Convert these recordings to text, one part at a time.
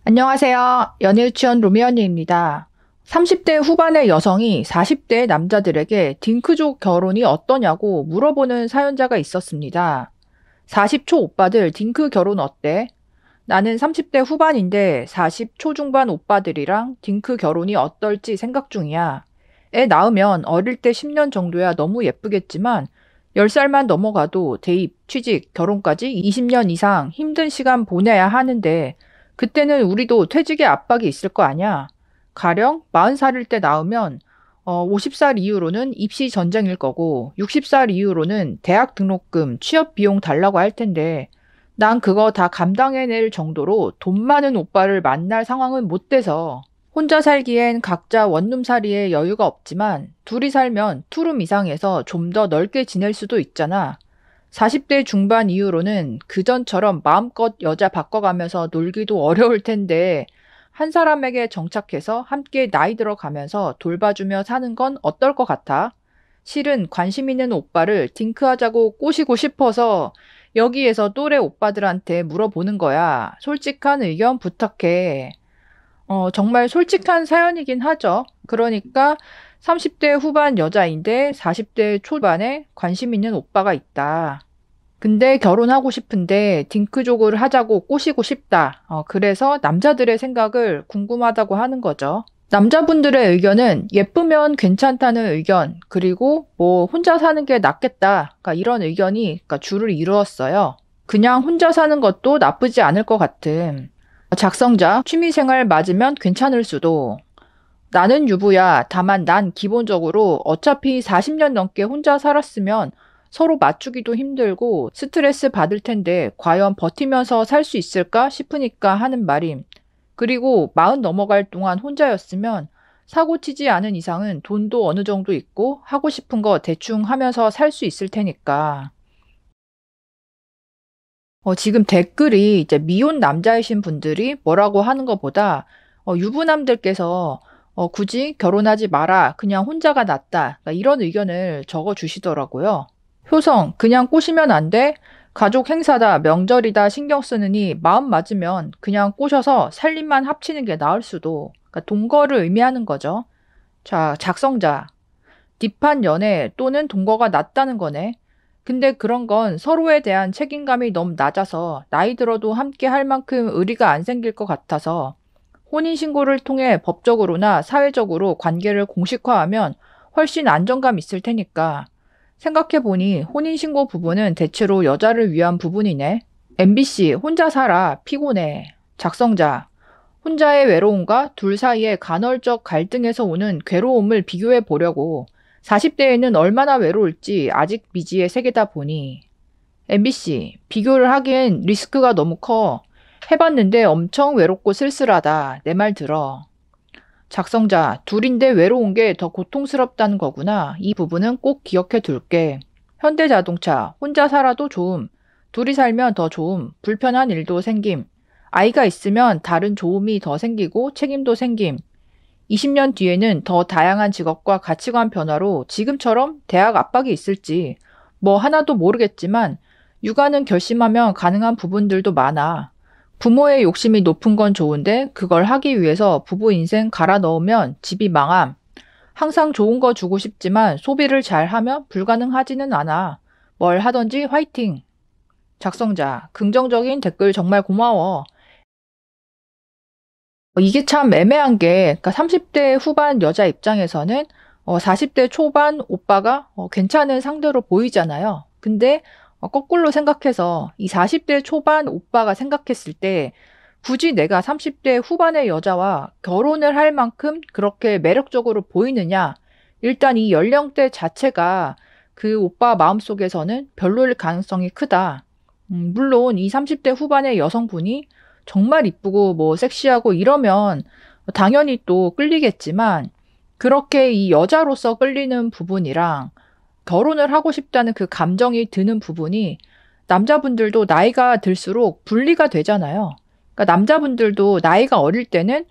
안녕하세요. 연애유치원 로미 언니입니다. 30대 후반의 여성이 40대 남자들에게 딩크족 결혼이 어떠냐고 물어보는 사연자가 있었습니다. 40초 오빠들 딩크 결혼 어때? 나는 30대 후반인데 40초 중반 오빠들이랑 딩크 결혼이 어떨지 생각 중이야. 애 낳으면 어릴 때 10년 정도야 너무 예쁘겠지만 10살만 넘어가도 대입, 취직, 결혼까지 20년 이상 힘든 시간 보내야 하는데 그때는 우리도 퇴직의 압박이 있을 거 아냐? 가령 40살일 때 낳으면 50살 이후로는 입시 전쟁일 거고 60살 이후로는 대학 등록금, 취업 비용 달라고 할 텐데 난 그거 다 감당해낼 정도로 돈 많은 오빠를 만날 상황은 못 돼서 혼자 살기엔 각자 원룸살이에 여유가 없지만 둘이 살면 투룸 이상에서 좀 더 넓게 지낼 수도 있잖아. 40대 중반 이후로는 그전처럼 마음껏 여자 바꿔가면서 놀기도 어려울 텐데 한 사람에게 정착해서 함께 나이 들어가면서 돌봐주며 사는 건 어떨 것 같아? 실은 관심 있는 오빠를 딩크하자고 꼬시고 싶어서 여기에서 또래 오빠들한테 물어보는 거야. 솔직한 의견 부탁해. 정말 솔직한 사연이긴 하죠. 그러니까 30대 후반 여자인데 40대 초반에 관심 있는 오빠가 있다. 근데 결혼하고 싶은데 딩크족을 하자고 꼬시고 싶다. 그래서 남자들의 생각을 궁금하다고 하는 거죠. 남자분들의 의견은 예쁘면 괜찮다는 의견, 그리고 뭐 혼자 사는 게 낫겠다. 그러니까 이런 의견이 줄을 이루었어요. 그냥 혼자 사는 것도 나쁘지 않을 것 같음. 작성자, 취미생활 맞으면 괜찮을 수도. 나는 유부야. 다만 난 기본적으로 어차피 40년 넘게 혼자 살았으면 서로 맞추기도 힘들고 스트레스 받을 텐데 과연 버티면서 살 수 있을까 싶으니까 하는 말임. 그리고 40 넘어갈 동안 혼자였으면 사고 치지 않은 이상은 돈도 어느 정도 있고 하고 싶은 거 대충 하면서 살 수 있을 테니까. 지금 댓글이 이제 미혼 남자이신 분들이 뭐라고 하는 것보다 유부남들께서 굳이 결혼하지 마라. 그냥 혼자가 낫다. 그러니까 이런 의견을 적어 주시더라고요. 효성, 그냥 꼬시면 안 돼? 가족 행사다, 명절이다 신경 쓰느니 마음 맞으면 그냥 꼬셔서 살림만 합치는 게 나을 수도. 그러니까 동거를 의미하는 거죠. 자, 작성자. 딥한 연애 또는 동거가 낫다는 거네. 근데 그런 건 서로에 대한 책임감이 너무 낮아서 나이 들어도 함께 할 만큼 의리가 안 생길 것 같아서 혼인신고를 통해 법적으로나 사회적으로 관계를 공식화하면 훨씬 안정감 있을 테니까. 생각해보니 혼인신고 부분은 대체로 여자를 위한 부분이네. MBC, 혼자 살아, 피곤해. 작성자, 혼자의 외로움과 둘 사이의 간헐적 갈등에서 오는 괴로움을 비교해 보려고 40대에는 얼마나 외로울지 아직 미지의 세계다 보니. MBC, 비교를 하기엔 리스크가 너무 커. 해봤는데 엄청 외롭고 쓸쓸하다. 내 말 들어. 작성자, 둘인데 외로운 게 더 고통스럽다는 거구나. 이 부분은 꼭 기억해 둘게. 현대자동차, 혼자 살아도 좋음. 둘이 살면 더 좋음. 불편한 일도 생김. 아이가 있으면 다른 좋음이 더 생기고 책임도 생김. 20년 뒤에는 더 다양한 직업과 가치관 변화로 지금처럼 대학 압박이 있을지 뭐 하나도 모르겠지만 육아는 결심하면 가능한 부분들도 많아. 부모의 욕심이 높은 건 좋은데 그걸 하기 위해서 부부 인생 갈아 넣으면 집이 망함. 항상 좋은 거 주고 싶지만 소비를 잘 하면 불가능하지는 않아. 뭘 하든지 화이팅. 작성자, 긍정적인 댓글 정말 고마워. 이게 참 애매한 게, 그러니까 30대 후반 여자 입장에서는 40대 초반 오빠가 괜찮은 상대로 보이잖아요. 근데 거꾸로 생각해서 이 40대 초반 오빠가 생각했을 때 굳이 내가 30대 후반의 여자와 결혼을 할 만큼 그렇게 매력적으로 보이느냐? 일단 이 연령대 자체가 그 오빠 마음속에서는 별로일 가능성이 크다. 물론 이 30대 후반의 여성분이 정말 이쁘고 뭐 섹시하고 이러면 당연히 또 끌리겠지만 그렇게 이 여자로서 끌리는 부분이랑 결혼을 하고 싶다는 그 감정이 드는 부분이 남자분들도 나이가 들수록 분리가 되잖아요. 그러니까 남자분들도 나이가 어릴 때는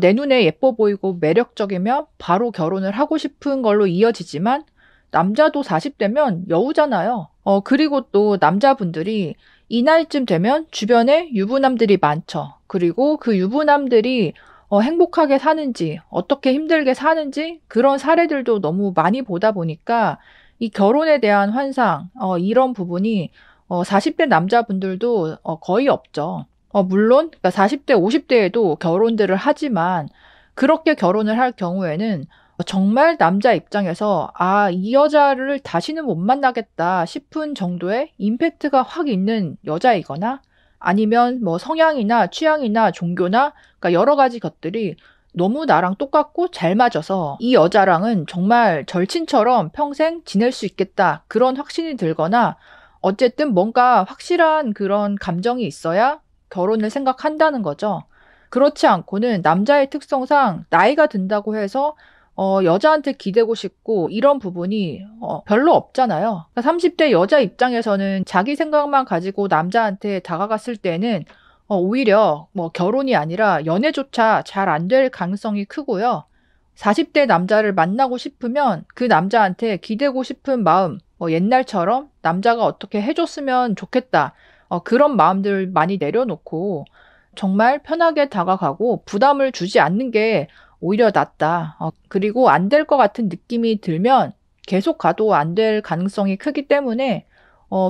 내 눈에 예뻐 보이고 매력적이면 바로 결혼을 하고 싶은 걸로 이어지지만 남자도 40대면 여우잖아요. 그리고 또 남자분들이 이 나이쯤 되면 주변에 유부남들이 많죠. 그리고 그 유부남들이 행복하게 사는지, 어떻게 힘들게 사는지 그런 사례들도 너무 많이 보다 보니까 이 결혼에 대한 환상, 이런 부분이 40대 남자분들도 거의 없죠. 물론 40대, 50대에도 결혼들을 하지만 그렇게 결혼을 할 경우에는 정말 남자 입장에서 이 여자를 다시는 못 만나겠다 싶은 정도의 임팩트가 확 있는 여자이거나 아니면 뭐 성향이나 취향이나 종교나 그러니까 여러 가지 것들이 너무 나랑 똑같고 잘 맞아서 이 여자랑은 정말 절친처럼 평생 지낼 수 있겠다. 그런 확신이 들거나 어쨌든 뭔가 확실한 그런 감정이 있어야 결혼을 생각한다는 거죠. 그렇지 않고는 남자의 특성상 나이가 든다고 해서 여자한테 기대고 싶고 이런 부분이 별로 없잖아요. 그러니까 30대 여자 입장에서는 자기 생각만 가지고 남자한테 다가갔을 때는 오히려 뭐 결혼이 아니라 연애조차 잘 안 될 가능성이 크고요. 40대 남자를 만나고 싶으면 그 남자한테 기대고 싶은 마음, 옛날처럼 남자가 어떻게 해줬으면 좋겠다. 그런 마음들 많이 내려놓고 정말 편하게 다가가고 부담을 주지 않는 게 오히려 낫다. 그리고 안 될 것 같은 느낌이 들면 계속 가도 안 될 가능성이 크기 때문에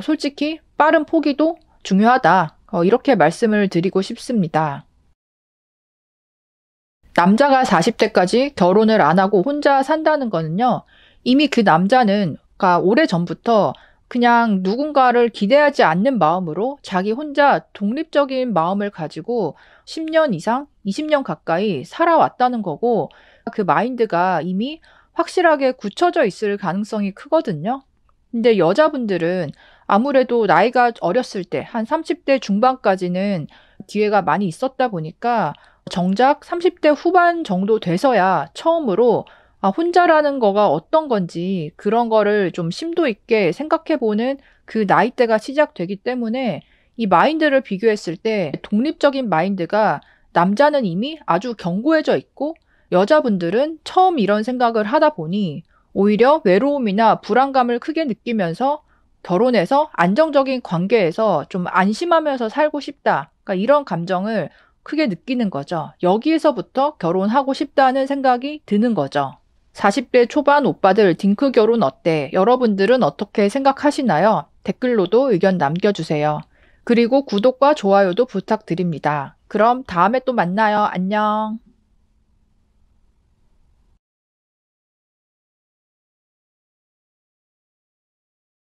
솔직히 빠른 포기도 중요하다. 이렇게 말씀을 드리고 싶습니다. 남자가 40대까지 결혼을 안 하고 혼자 산다는 거는요. 이미 그 남자는 그러니까 오래전부터 그냥 누군가를 기대하지 않는 마음으로 자기 혼자 독립적인 마음을 가지고 10년 이상, 20년 가까이 살아왔다는 거고 그 마인드가 이미 확실하게 굳혀져 있을 가능성이 크거든요. 근데 여자분들은 아무래도 나이가 어렸을 때, 한 30대 중반까지는 기회가 많이 있었다 보니까 정작 30대 후반 정도 돼서야 처음으로 혼자라는 거가 어떤 건지 그런 거를 좀 심도 있게 생각해보는 그 나이대가 시작되기 때문에 이 마인드를 비교했을 때 독립적인 마인드가 남자는 이미 아주 견고해져 있고 여자분들은 처음 이런 생각을 하다 보니 오히려 외로움이나 불안감을 크게 느끼면서 결혼해서 안정적인 관계에서 좀 안심하면서 살고 싶다. 그러니까 이런 감정을 크게 느끼는 거죠. 여기에서부터 결혼하고 싶다는 생각이 드는 거죠. 40대 초반 오빠들 딩크 결혼 어때? 여러분들은 어떻게 생각하시나요? 댓글로도 의견 남겨주세요. 그리고 구독과 좋아요도 부탁드립니다. 그럼 다음에 또 만나요. 안녕.